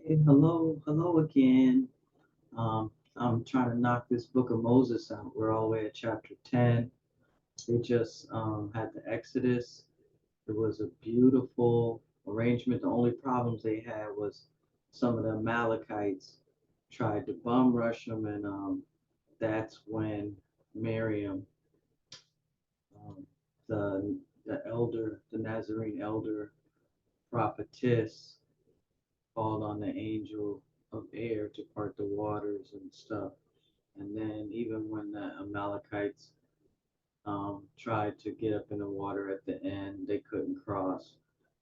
Hey, hello again. I'm trying to knock this book of Moses out. We're all the way at chapter 10. They just had the Exodus. It was a beautiful arrangement. The only problems they had was some of the Amalekites tried to bum rush them, and that's when Miriam, um, the elder, the Nazarene elder prophetess, called on the angel of air to part the waters and stuff. And then even when the Amalekites tried to get up in the water at the end, they couldn't cross.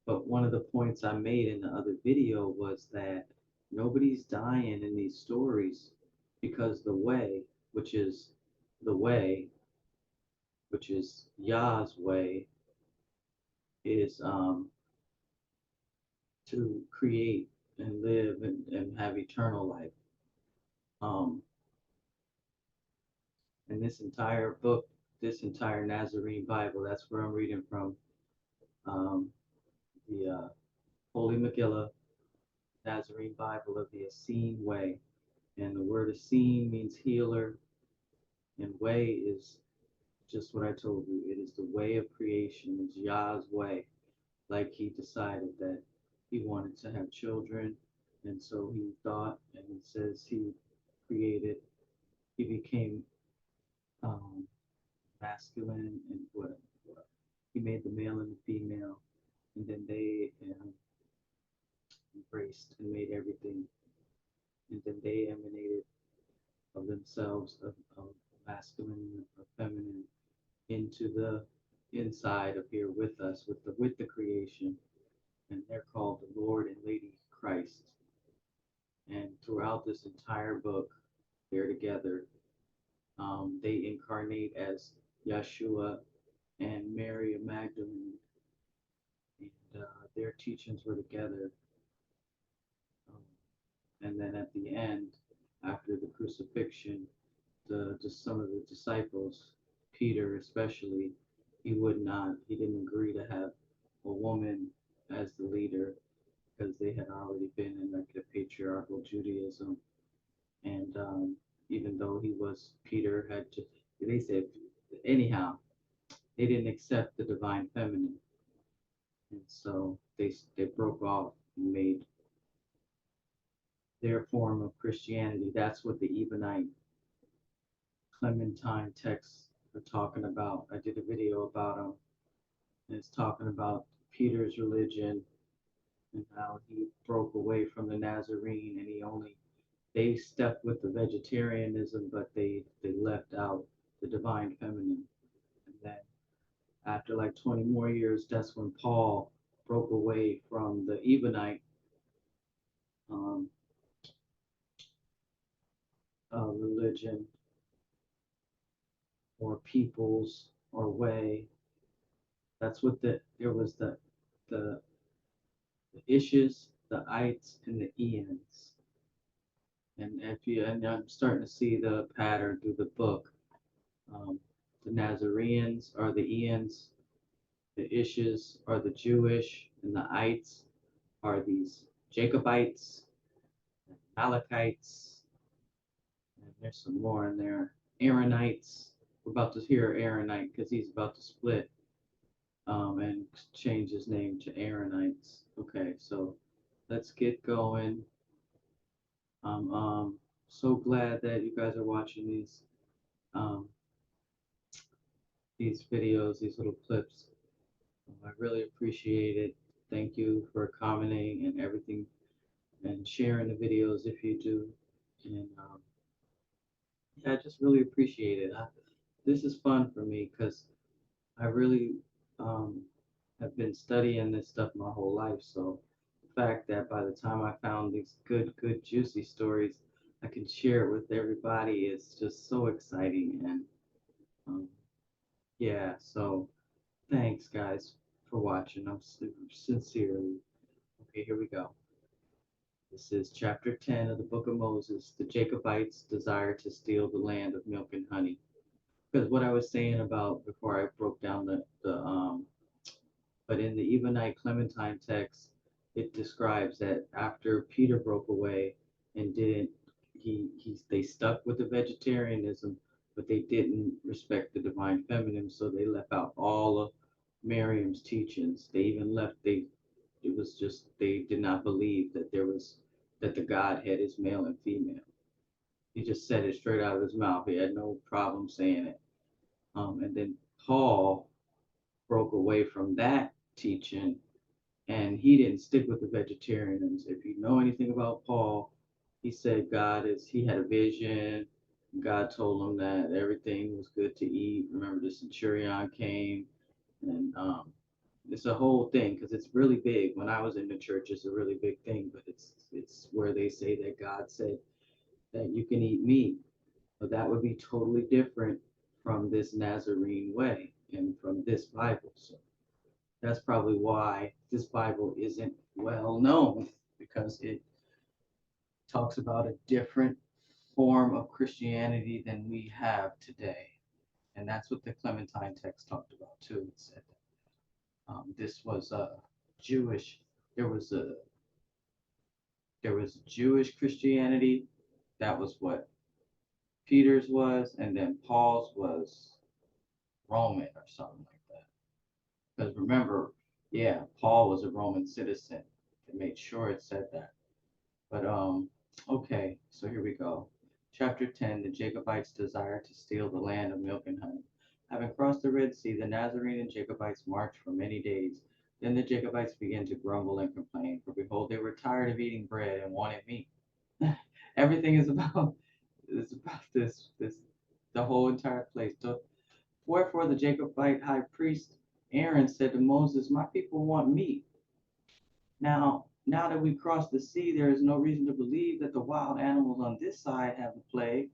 But one of the points I made in the other video was that nobody's dying in these stories because the way, which is the way, which is Yah's way, is to create and live and have eternal life. Um, and this entire book, this entire Nazarene Bible, that's where I'm reading from, um, the Holy Megillah, Nazarene Bible of the Essene Way. And the word Essene means healer, and way is just what I told you. It is the way of creation, it's Yah's way. Like he decided that he wanted to have children, and so he thought, and he says he created, he became um, masculine and what he made the male and the female, and then they embraced and made everything, and then they emanated of themselves of masculine or feminine into the inside of here with us with the creation, and they're called the Lord and Lady Christ. And throughout this entire book, they're together. They incarnate as Yeshua and Mary of Magdalene, and their teachings were together. Um, and then at the end, after the crucifixion, just some of the disciples, Peter especially, he didn't agree to have a woman as the leader because they had already been in like the patriarchal Judaism. And even though Peter had to, they said, anyhow, they didn't accept the divine feminine. And so they broke off and made their form of Christianity. That's what the Ebonite Clementine texts are talking about. I did a video about them, and it's talking about Peter's religion and how he broke away from the Nazarene, and they stepped with the vegetarianism, but they left out the divine feminine. And then after like 20 more years, that's when Paul broke away from the Ebonite um, religion or peoples or way. That's what there was the ishes, the ites, and the eons. And I'm starting to see the pattern through the book. Um, the Nazarenes are the eons, the ishes are the Jewish, and the ites are these Jacobites, Malachites, and there's some more in there. Aaronites. We're about to hear Aaronite because he's about to split and change his name to Aaronites. Okay, so let's get going. I'm so glad that you guys are watching um, these videos, these little clips. I really appreciate it. Thank you for commenting and everything and sharing the videos if you do. And yeah, I just really appreciate it. This is fun for me because I really um, have been studying this stuff my whole life. So the fact that by the time I found these good, juicy stories, I can share it with everybody is just so exciting. And um, yeah, so thanks, guys, for watching. I'm sincerely. Okay, here we go. This is chapter 10 of the book of Moses. The Jacobites desire to steal the land of milk and honey. Because what I was saying about before I broke down but in the Ebonite Clementine text, it describes that after Peter broke away and didn't, they stuck with the vegetarianism, but they didn't respect the divine feminine, so they left out all of Miriam's teachings. They even left, it was just, they did not believe that that the Godhead is male and female. He just said it straight out of his mouth. He had no problem saying it. And then Paul broke away from that teaching, and he didn't stick with the vegetarians. If you know anything about Paul, he said he had a vision. God told him that everything was good to eat. Remember, the centurion came, and it's a whole thing because it's really big. When I was in the church, it's a really big thing, but it's where they say that God said that you can eat meat, but that would be totally different from this Nazarene way and from this Bible. So that's probably why this Bible isn't well known, because it talks about a different form of Christianity than we have today. And that's what the Clementine text talked about too. It said that this was a Jewish, there was a Jewish Christianity. That was what Peter's was, and then Paul's was Roman or something like that. Because remember, yeah, Paul was a Roman citizen. It made sure it said that. But okay, so here we go. Chapter 10, the Jacobites desire to steal the land of milk and honey. Having crossed the Red Sea, the Nazarene and Jacobites marched for many days. Then the Jacobites began to grumble and complain, for behold, they were tired of eating bread and wanted meat. Everything is about this the whole entire place. So, wherefore the Jacobite high priest Aaron said to Moses, "My people want meat. Now that we crossed the sea, there is no reason to believe that the wild animals on this side have the plague.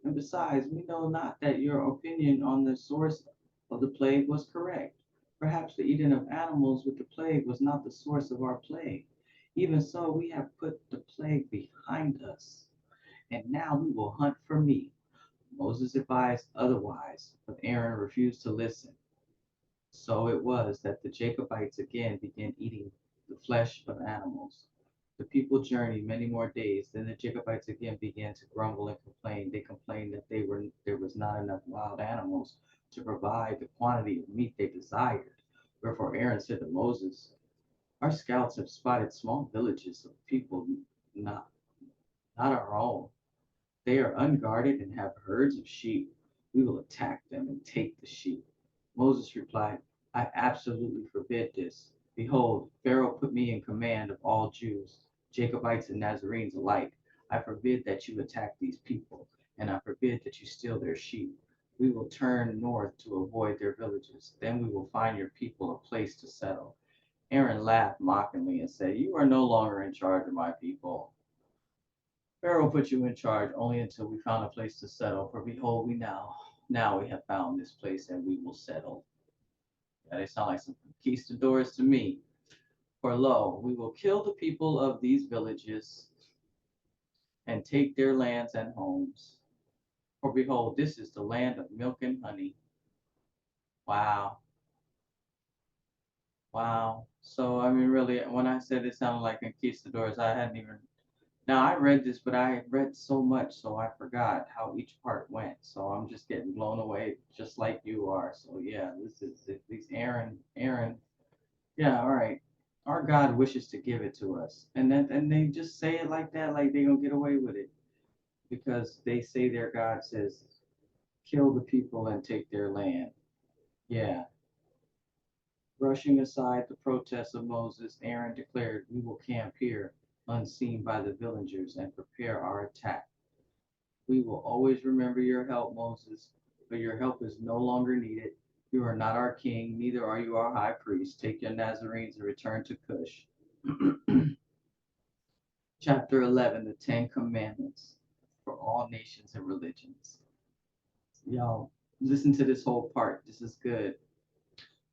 And besides, we know not that your opinion on the source of the plague was correct. Perhaps the eating of animals with the plague was not the source of our plague. Even so, we have put the plague behind us, and now we will hunt for meat." Moses advised otherwise, but Aaron refused to listen. So it was that the Jacobites again began eating the flesh of animals. The people journeyed many more days. Then the Jacobites again began to grumble and complain. They complained that there was not enough wild animals to provide the quantity of meat they desired. Wherefore Aaron said to Moses, "Our scouts have spotted small villages of people not, not our own. They are unguarded and have herds of sheep. We will attack them and take the sheep." Moses replied, "I absolutely forbid this. Behold, Pharaoh put me in command of all Jews, Jacobites and Nazarenes alike. I forbid that you attack these people, and I forbid that you steal their sheep. We will turn north to avoid their villages. Then we will find your people a place to settle." Aaron laughed mockingly and said, "You are no longer in charge of my people. Pharaoh put you in charge only until we found a place to settle. For behold, now we have found this place, and we will settle." Yeah, they sound like some conquistadors to me. "For lo, we will kill the people of these villages and take their lands and homes. For behold, this is the land of milk and honey." Wow, wow. So I mean, really, when I said it sounded like conquistadors, I hadn't even. Now I read this, but I read so much, so I forgot how each part went. So I'm just getting blown away, just like you are. So yeah, this is these Aaron. Yeah, all right. Our God wishes to give it to us, and they just say it like that, like they gonna get away with it because they say their God says, "Kill the people and take their land." Yeah. Brushing aside the protests of Moses, Aaron declared, "We will camp here, unseen by the villagers, and prepare our attack. We will always remember your help, Moses, but your help is no longer needed. You are not our king, neither are you our high priest. Take your Nazarenes and return to Cush." Chapter 11, the Ten Commandments for all nations and religions. Y'all, listen to this whole part. This is good.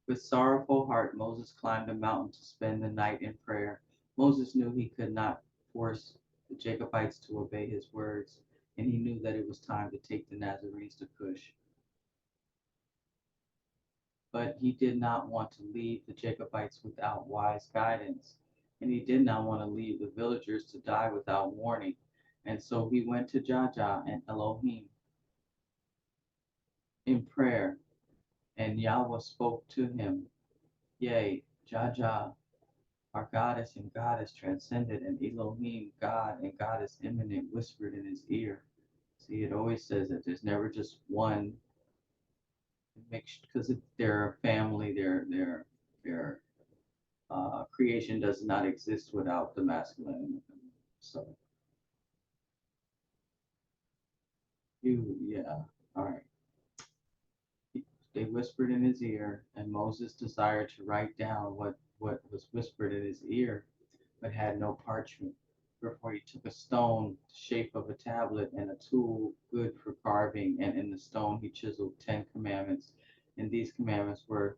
With sorrowful heart, Moses climbed a mountain to spend the night in prayer. Moses knew he could not force the Jacobites to obey his words, and he knew that it was time to take the Nazarenes to Cush. But he did not want to leave the Jacobites without wise guidance. and he did not want to leave the villagers to die without warning. And so he went to Jaja and Elohim in prayer, and Yahweh spoke to him. Yea, Jaja, our goddess and goddess transcended, and Elohim, God and goddess immanent, whispered in his ear. See, it always says that there's never just one mixed, because they're a family, their creation does not exist without the masculine and the feminine. So yeah, all right. They whispered in his ear, and Moses desired to write down what was whispered in his ear, but had no parchment. Therefore he took a stone, the shape of a tablet, and a tool good for carving, and in the stone he chiseled 10 commandments. And these commandments were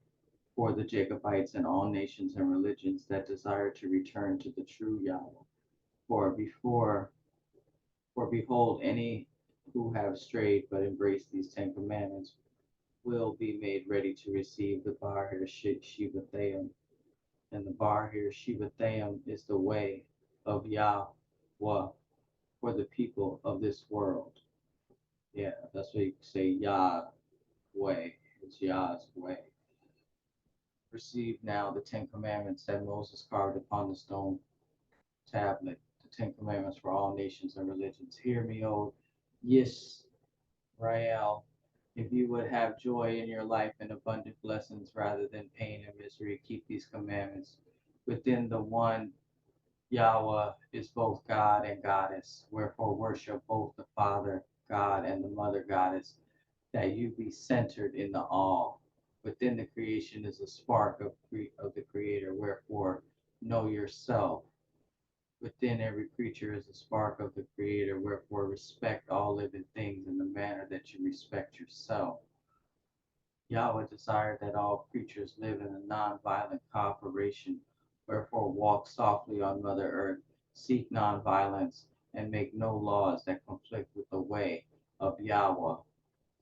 for the Jacobites and all nations and religions that desire to return to the true Yahweh. For before, for behold, any who have strayed but embrace these 10 commandments will be made ready to receive the bar here Shivathaim. And the bar here Shivathaim is the way of Yahweh for the people of this world. Yeah, that's what you say Yahweh. It's Yah's way. Receive now the 10 commandments that Moses carved upon the stone tablet, the 10 commandments for all nations and religions. Hear me, O Yisra'el, if you would have joy in your life and abundant blessings rather than pain and misery, keep these commandments. Within the one Yahweh is both God and goddess, wherefore worship both the Father God and the Mother Goddess, that you be centered in the all. Within the creation is a spark of the Creator, wherefore know yourself. Within every creature is a spark of the Creator, wherefore respect all living things in the manner that you respect yourself. Yahweh desired that all creatures live in a non-violent cooperation, wherefore walk softly on Mother Earth, seek non-violence, and make no laws that conflict with the way of Yahweh.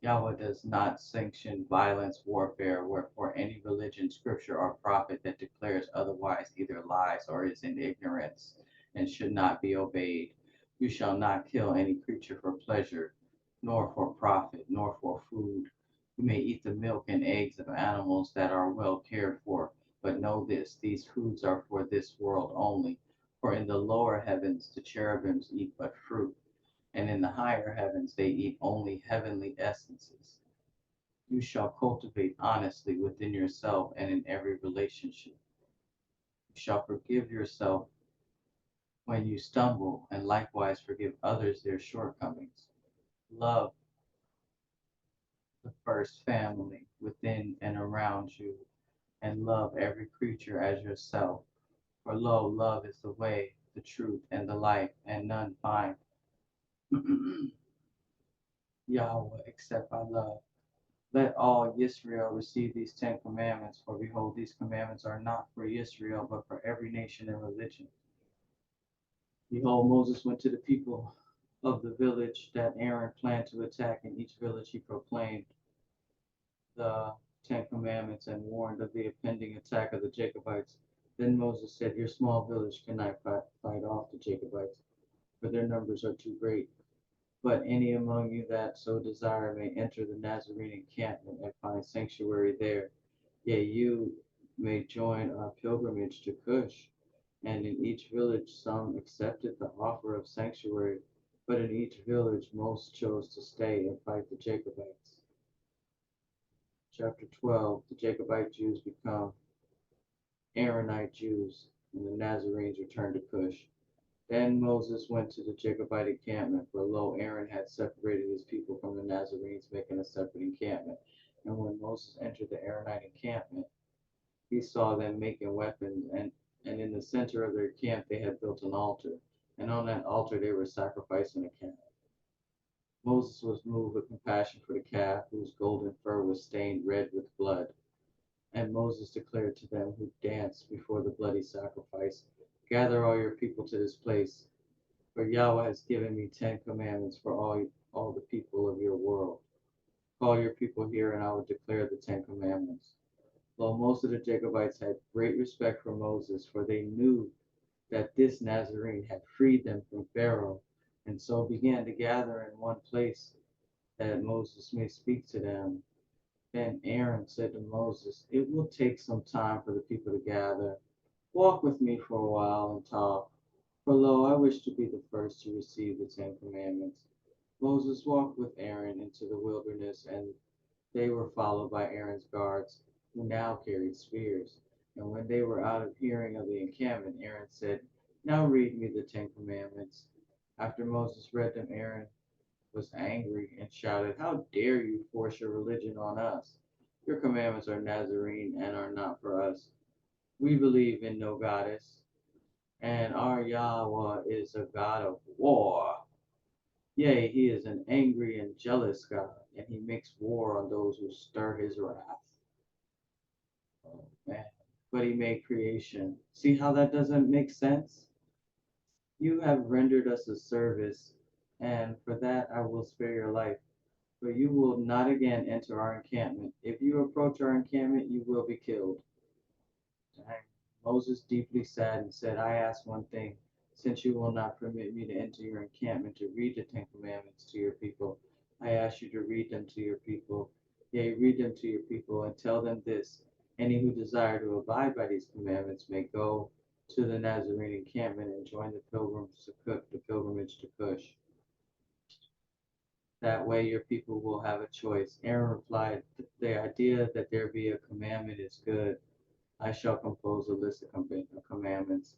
Yahweh does not sanction violence, warfare, wherefore any religion, scripture, or prophet that declares otherwise either lies or is in ignorance and should not be obeyed. You shall not kill any creature for pleasure, nor for profit, nor for food. You may eat the milk and eggs of animals that are well cared for, but know this, these foods are for this world only. For in the lower heavens the cherubims eat but fruit, and in the higher heavens they eat only heavenly essences. You shall cultivate honestly within yourself and in every relationship. You shall forgive yourself when you stumble, and likewise forgive others their shortcomings. Love the first family within and around you, and love every creature as yourself. For lo, love is the way, the truth, and the life, and none find Yahweh except by love. Let all Yisrael receive these 10 commandments, for behold, these commandments are not for Yisrael, but for every nation and religion. Behold, Moses went to the people of the village that Aaron planned to attack. In each village he proclaimed the 10 commandments and warned of the impending attack of the Jacobites. Then Moses said, your small village cannot fight off the Jacobites, for their numbers are too great. But any among you that so desire may enter the Nazarene encampment and find sanctuary there. Yea, you may join our pilgrimage to Cush. And in each village some accepted the offer of sanctuary, but in each village most chose to stay and fight the Jacobites. Chapter 12, the Jacobite Jews become Aaronite Jews, and the Nazarenes return to Cush. Then Moses went to the Jacobite encampment, for lo, Aaron had separated his people from the Nazarenes, making a separate encampment. And when Moses entered the Aaronite encampment, he saw them making weapons, and in the center of their camp they had built an altar, and on that altar they were sacrificing a calf. Moses was moved with compassion for the calf, whose golden fur was stained red with blood. And Moses declared to them who danced before the bloody sacrifice, gather all your people to this place, for Yahweh has given me 10 commandments for all the people of your world. Call your people here, and I will declare the 10 commandments. Well, most of the Jacobites had great respect for Moses, for they knew that this Nazarene had freed them from Pharaoh, and so began to gather in one place that Moses may speak to them. Then Aaron said to Moses, "It will take some time for the people to gather. Walk with me for a while and talk. For lo, I wish to be the first to receive the Ten Commandments." Moses walked with Aaron into the wilderness, and they were followed by Aaron's guards, who now carried spears. And when they were out of hearing of the encampment, Aaron said, "Now read me the Ten Commandments." After Moses read them, Aaron was angry and shouted, "How dare you force your religion on us? Your commandments are Nazarene and are not for us. We believe in no goddess, and our Yahweh is a God of war. Yea, he is an angry and jealous God, and he makes war on those who stir his wrath." Oh, man. But he made creation. See how that doesn't make sense? You have rendered us a service, and for that I will spare your life. But you will not again enter our encampment. If you approach our encampment, you will be killed. Dang. Moses deeply saddened said, "I ask one thing, since you will not permit me to enter your encampment to read the Ten Commandments to your people. I ask you to read them to your people. Yea, read them to your people and tell them this. Any who desire to abide by these commandments may go to the Nazarene encampment and join the pilgrimage to Cush. That way your people will have a choice." Aaron replied, "The idea that there be a commandment is good. I shall compose a list of commandments.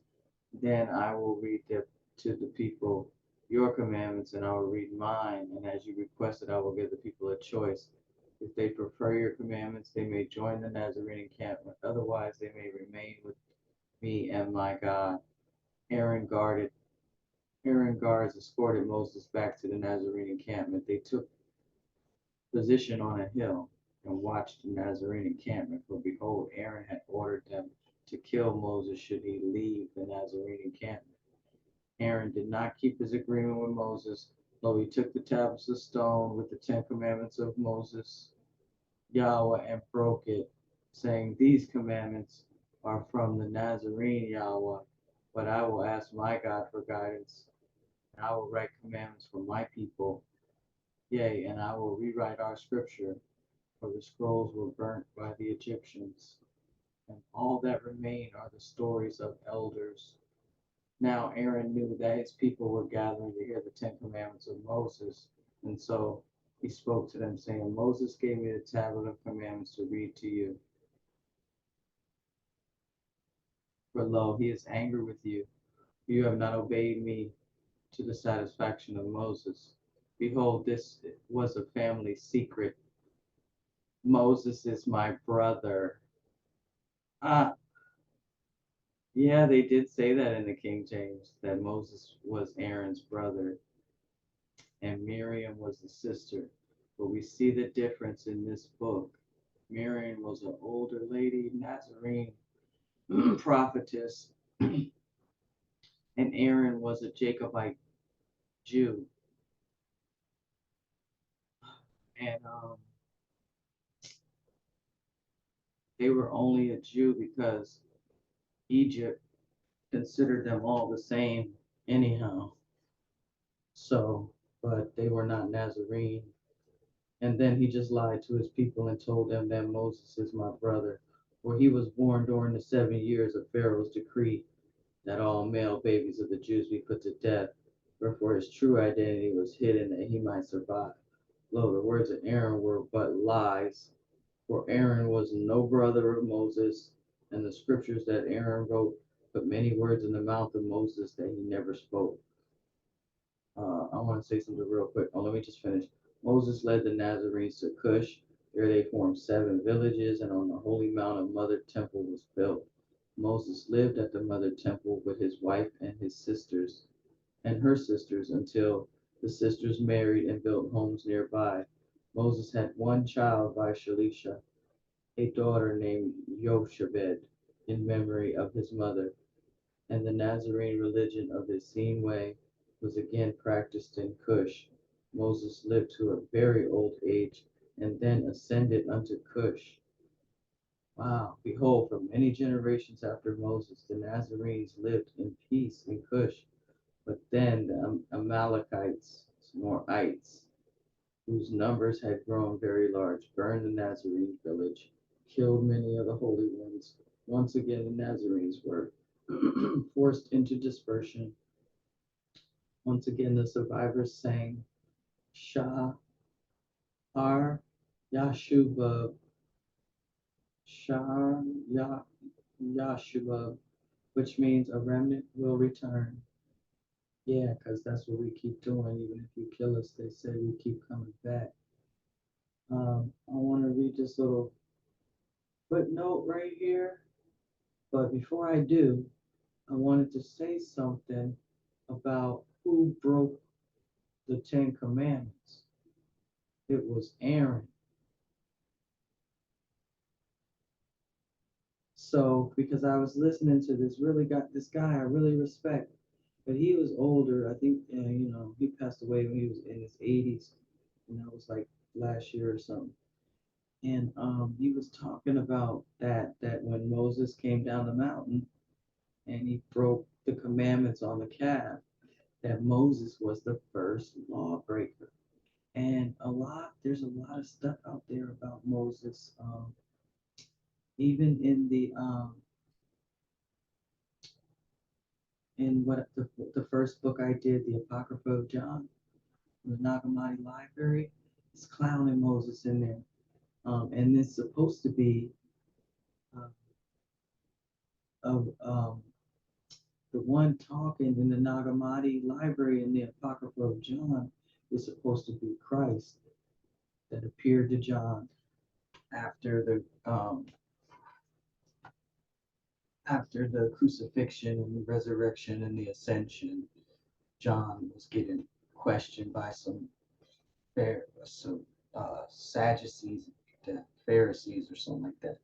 Then I will read to the people your commandments, and I will read mine. And as you requested, I will give the people a choice. If they prefer your commandments, they may join the Nazarene encampment. Otherwise, they may remain with me and my God." Aaron guarded Aaron guards escorted Moses back to the Nazarene encampment. They took position on a hill and watched the Nazarene encampment, for behold, Aaron had ordered them to kill Moses should he leave the Nazarene encampment. Aaron did not keep his agreement with Moses, though he took the tablets of stone with the Ten Commandments of Moses, Yahweh, and broke it, saying, "These commandments are from the Nazarene Yahweh, but I will ask my God for guidance, and I will write commandments for my people. Yea, and I will rewrite our scripture, for the scrolls were burnt by the Egyptians, and all that remain are the stories of elders." Now Aaron knew that his people were gathering to hear the Ten Commandments of Moses, and so he spoke to them, saying, "Moses gave me the tablet of commandments to read to you. For lo, he is angry with you. You have not obeyed me to the satisfaction of Moses. Behold, this was a family secret. Moses is my brother." Ah, yeah, they did say that in the King James, that Moses was Aaron's brother and Miriam was the sister. But we see the difference in this book. Miriam was an older lady, Nazarene prophetess, and Aaron was a Jacobite Jew. And they were only a Jew because Egypt considered them all the same anyhow. So, but they were not Nazarene. And then he just lied to his people and told them that Moses is my brother, for he was born during the 7 years of Pharaoh's decree that all male babies of the Jews be put to death. Wherefore his true identity was hidden that he might survive. Lo, the words of Aaron were but lies, for Aaron was no brother of Moses, and the scriptures that Aaron wrote put many words in the mouth of Moses that he never spoke. I want to say something real quick. Oh, let me just finish. Moses led the Nazarenes to Cush. There they formed 7 villages, and on the holy mount a mother temple was built. Moses lived at the mother temple with his wife and his sisters and her sisters until the sisters married and built homes nearby. Moses had one child by Shalisha, a daughter named Yoshebed, in memory of his mother. And the Nazarene religion of the Essene way was again practiced in Cush. Moses lived to a very old age and then ascended unto Cush. Wow. Behold, for many generations after Moses, the Nazarenes lived in peace in Cush. But then the Amalekites, Morites, whose numbers had grown very large, burned the Nazarene village, killed many of the holy ones. Once again, the Nazarenes were forced into dispersion. Once again, the survivors sang Shah Ar Yashubah, Shah Yashubah, which means a remnant will return. Yeah, because that's what we keep doing. Even if you kill us, they say we keep coming back. I want to read this little footnote right here. But before I do, I wanted to say something about who broke the Ten Commandments. It was Aaron. So, because I was listening to this guy I really respect, but he was older. I think, he passed away when he was in his 80s, and that was like last year or something. And he was talking about that when Moses came down the mountain and he broke the commandments on the calf, that Moses was the first lawbreaker. And there's a lot of stuff out there about Moses. Even in what the first book I did, the Apocrypha of John, the Nag Hammadi Library, it's clowning Moses in there. And it's supposed to be uh, of the one talking in the Nag Hammadi Library in the Apocrypha of John is supposed to be Christ that appeared to John after the crucifixion and the resurrection and the ascension. John was getting questioned by some Sadducees, the Pharisees or something like that,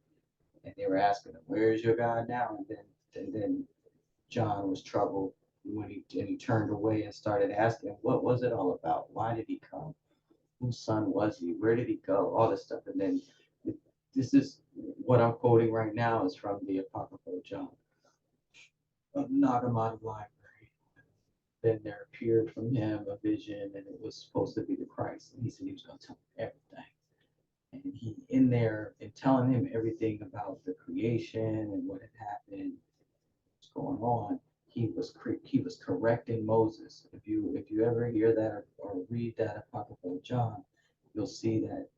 and they were asking him, "Where is your God now?" And then John was troubled when he turned away and started asking, "What was it all about? Why did he come? Whose son was he? Where did he go?" All this stuff, and then this is what I'm quoting right now is from the Apocrypha of John, of Nag Hammadi Library. Then there appeared from him a vision, and it was supposed to be the Christ. And he said he was going to tell him everything. And he, in there, in telling him everything about the creation and what had happened, what's going on, he was correcting Moses. If you ever hear that or read that Apocrypha of John, you'll see that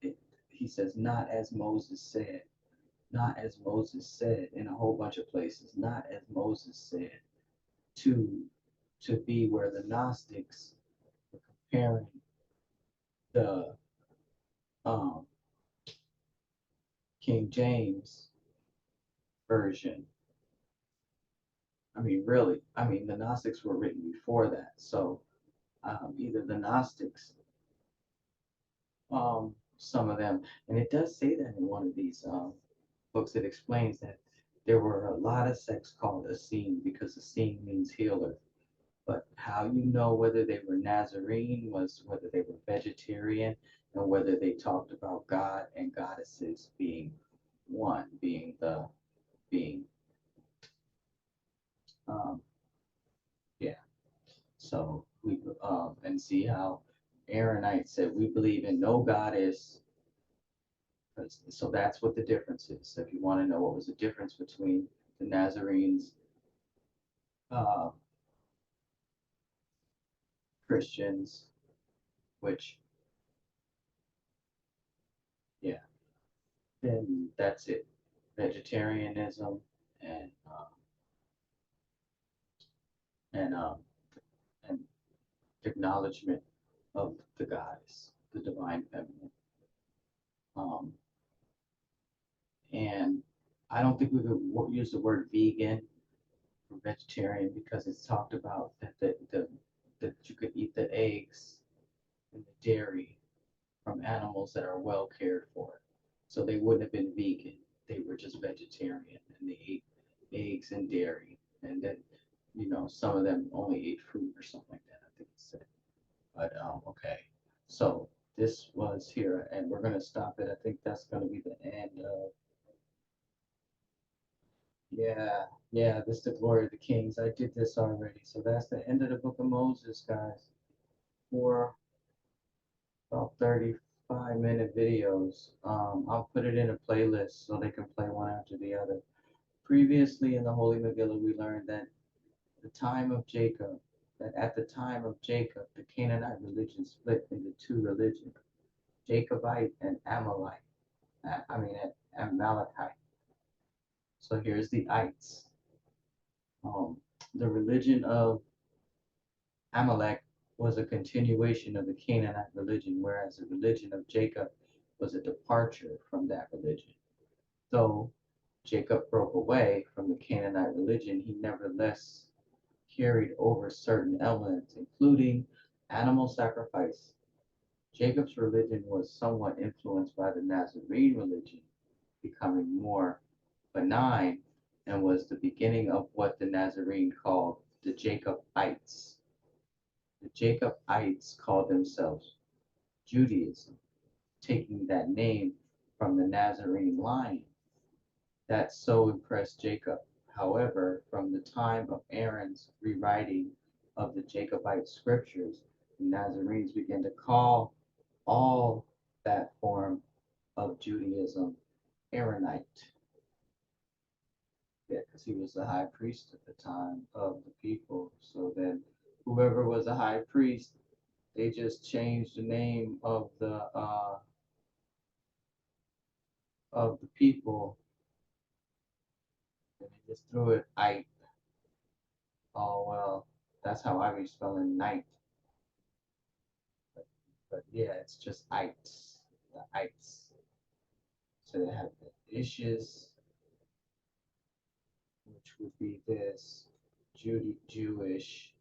he says, "Not as Moses said." Not as Moses said in a whole bunch of places. Not as Moses said to to be where the Gnostics were comparing the um, King James version. I mean, really, I mean, the Gnostics were written before that. So either the Gnostics, some of them, and it does say that in one of these books, it explains that there were a lot of sects called Essene because Essene means healer. But how you know whether they were Nazarene was whether they were vegetarian and whether they talked about God and goddesses being one, being um, yeah. So we and see how Aaronite said we believe in no goddess. So that's what the difference is. So if you want to know what was the difference between the Nazarenes, uh, Christians, which yeah, then that's it. Vegetarianism and and um, and acknowledgement of the goddess, the divine feminine. Um, and I don't think we could use the word vegan or vegetarian because it's talked about that you could eat the eggs and the dairy from animals that are well cared for. So they wouldn't have been vegan. They were just vegetarian and they ate eggs and dairy. And then, some of them only ate fruit or something like that, I think it said. But okay. So this was here, and we're gonna stop it. I think that's gonna be the end of Yeah, yeah, this is the glory of the kings. I did this already. So that's the end of the book of Moses, guys. For about 35-minute videos. I'll put it in a playlist so they can play one after the other. Previously in the Holy Megillah, we learned that the time of Jacob, that at the time of Jacob, the Canaanite religion split into two religions, Jacobite and Amalite. Amalekite. So here's the ites. Um, the religion of Amalek was a continuation of the Canaanite religion, whereas the religion of Jacob was a departure from that religion. Though Jacob broke away from the Canaanite religion, he nevertheless carried over certain elements, including animal sacrifice. Jacob's religion was somewhat influenced by the Nazarene religion, becoming more benign, and was the beginning of what the Nazarene called the Jacobites. The Jacobites called themselves Judaism, taking that name from the Nazarene line. That so impressed Jacob. However, from the time of Aaron's rewriting of the Jacobite scriptures, the Nazarenes began to call all that form of Judaism Aaronite. Yeah, because he was the high priest at the time of the people. So then, whoever was a high priest, they just changed the name of the people, and they just threw it I. Oh well, that's how I be spelling night. But yeah, it's just ites, the ites. So they have the ishes, which would be this Jewish,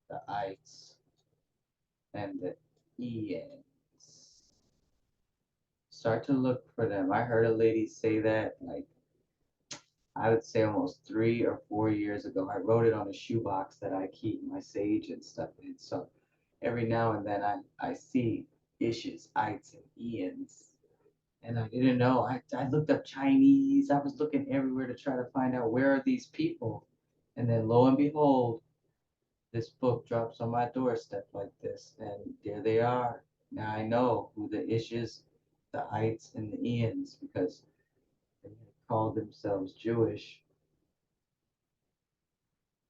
the ites, and the Ians. Start to look for them. I heard a lady say that, like, I would say almost 3 or 4 years ago. I wrote it on a shoebox that I keep my sage and stuff in. So every now and then I see ishes, ites, and Ians. And I didn't know. I looked up Chinese. I was looking everywhere to try to find out where are these people. And then lo and behold, this book drops on my doorstep like this. And there they are. Now I know who the Ishes, the Ites, and the Ians, because they called themselves Jewish.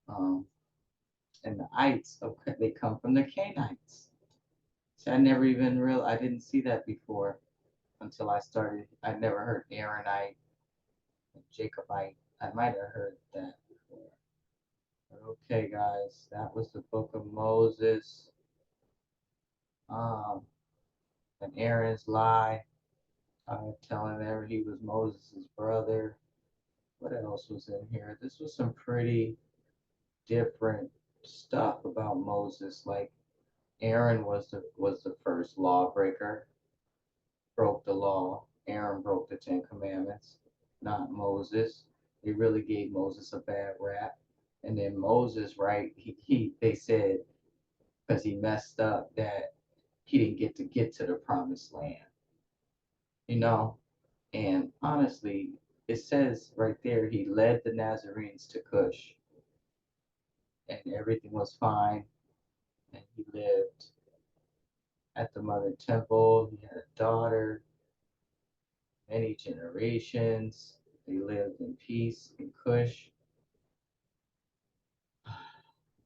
Um, and the Ites, okay, they come from the Canaanites. See, I didn't see that before until I started. I never heard Aaronite and Jacobite. I might have heard that before. But okay, guys, that was the book of Moses. Um, and Aaron's lie, telling her he was Moses' brother. What else was in here? This was some pretty different stuff about Moses. Like Aaron was the first lawbreaker, broke the law. Aaron broke the Ten Commandments, not Moses. They really gave Moses a bad rap. And then Moses, right? He they said because he messed up that he didn't get to the promised land, you know. And honestly, it says right there he led the Nazarenes to Cush, and everything was fine, and he lived at the Mother Temple. He had a daughter, many generations. They lived in peace in Cush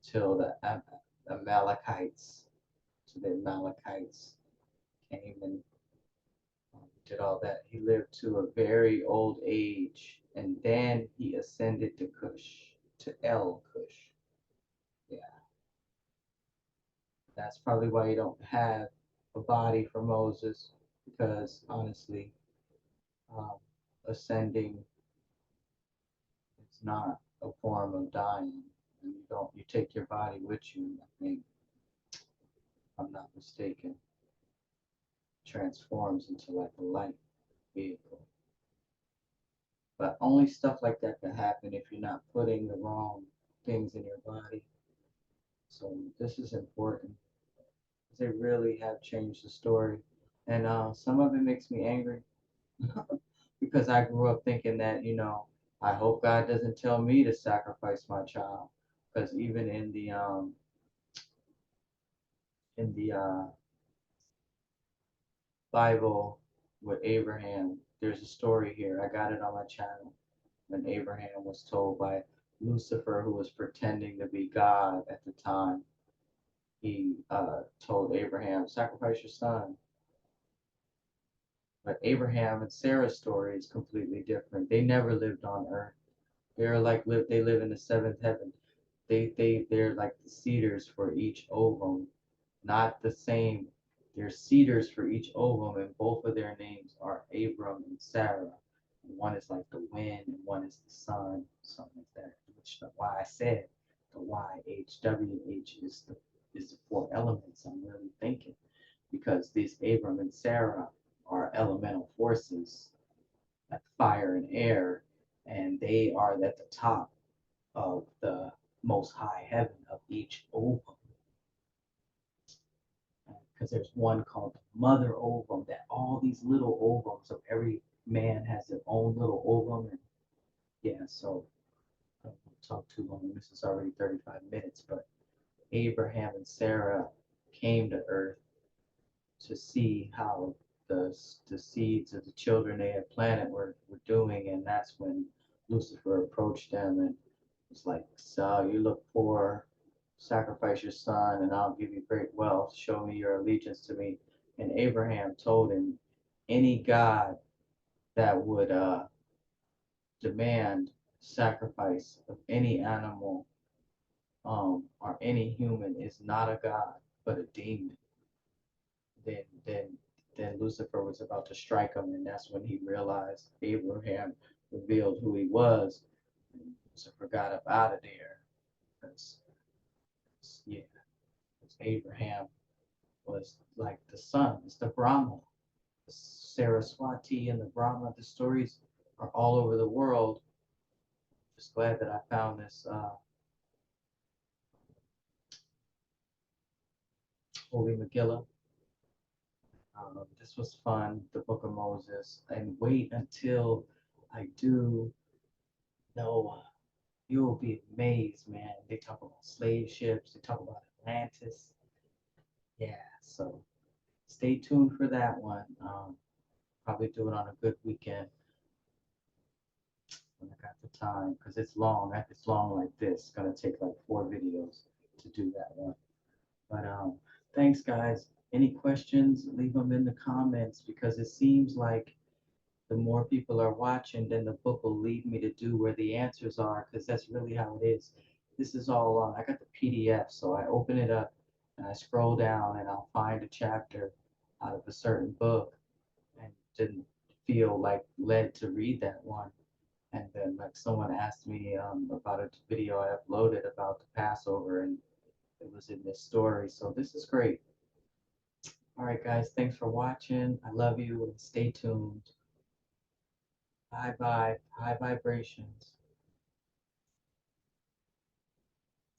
till the Amalekites. So the Amalekites came and did all that. He lived to a very old age, and then he ascended to Cush, to El Cush. Yeah, that's probably why you don't have a body for Moses, because honestly, um, ascending is not a form of dying, and you take your body with you. I think, if I'm not mistaken, transforms into like a light vehicle. But only stuff like that can happen if you're not putting the wrong things in your body. So this is important. They really have changed the story. And some of it makes me angry because I grew up thinking that, I hope God doesn't tell me to sacrifice my child, because even in the Bible with Abraham, there's a story here. I got it on my channel. When Abraham was told by Lucifer, who was pretending to be God at the time, he told Abraham, sacrifice your son. But Abraham and Sarah's story is completely different. They never lived on earth. They live in the seventh heaven. They're like the cedars for each ovum, not the same. They're cedars for each ovum, and both of their names are Abram and Sarah. One is like the wind, and one is the sun, something like that. Which is why I said the YHWH is the four elements. I'm really thinking because these Abram and Sarah are elemental forces like fire and air, and they are at the top of the most high heaven of each ovum. Because there's one called the mother ovum, that all these little ovums of every man has their own little ovum. And yeah, so I don't want to talk too long. This is already 35 minutes, but Abraham and Sarah came to earth to see how the seeds of the children they had planted were doing, and that's when Lucifer approached them and was like, so you look poor, sacrifice your son and I'll give you great wealth, show me your allegiance to me. And Abraham told him, any god that would demand sacrifice of any animal or any human is not a god but a demon. Then then then Lucifer was about to strike him, and that's when he realized Abraham revealed who he was, and Lucifer got up out of there because yeah, because Abraham was like the sun, it's the Brahma, the Saraswati and the Brahma. The stories are all over the world. Just glad that I found this Holy Megillah. This was fun, the Book of Moses, and wait until I do know. You'll be amazed, man. They talk about slave ships. They talk about Atlantis. Yeah, so stay tuned for that one. Probably do it on a good weekend when I got the time, because it's long. It's long like this. It's gonna take like 4 videos to do that one. But thanks, guys. Any questions? Leave them in the comments, because it seems like the more people are watching, then the book will lead me to do where the answers are, because that's really how it is. This is all on. I got the PDF, so I open it up and I scroll down and I'll find a chapter out of a certain book and didn't feel like led to read that one. And then like someone asked me about a video I uploaded about the Passover, and it was in this story. So this is great. All right, guys, thanks for watching. I love you, and stay tuned. Bye bye. High vibrations.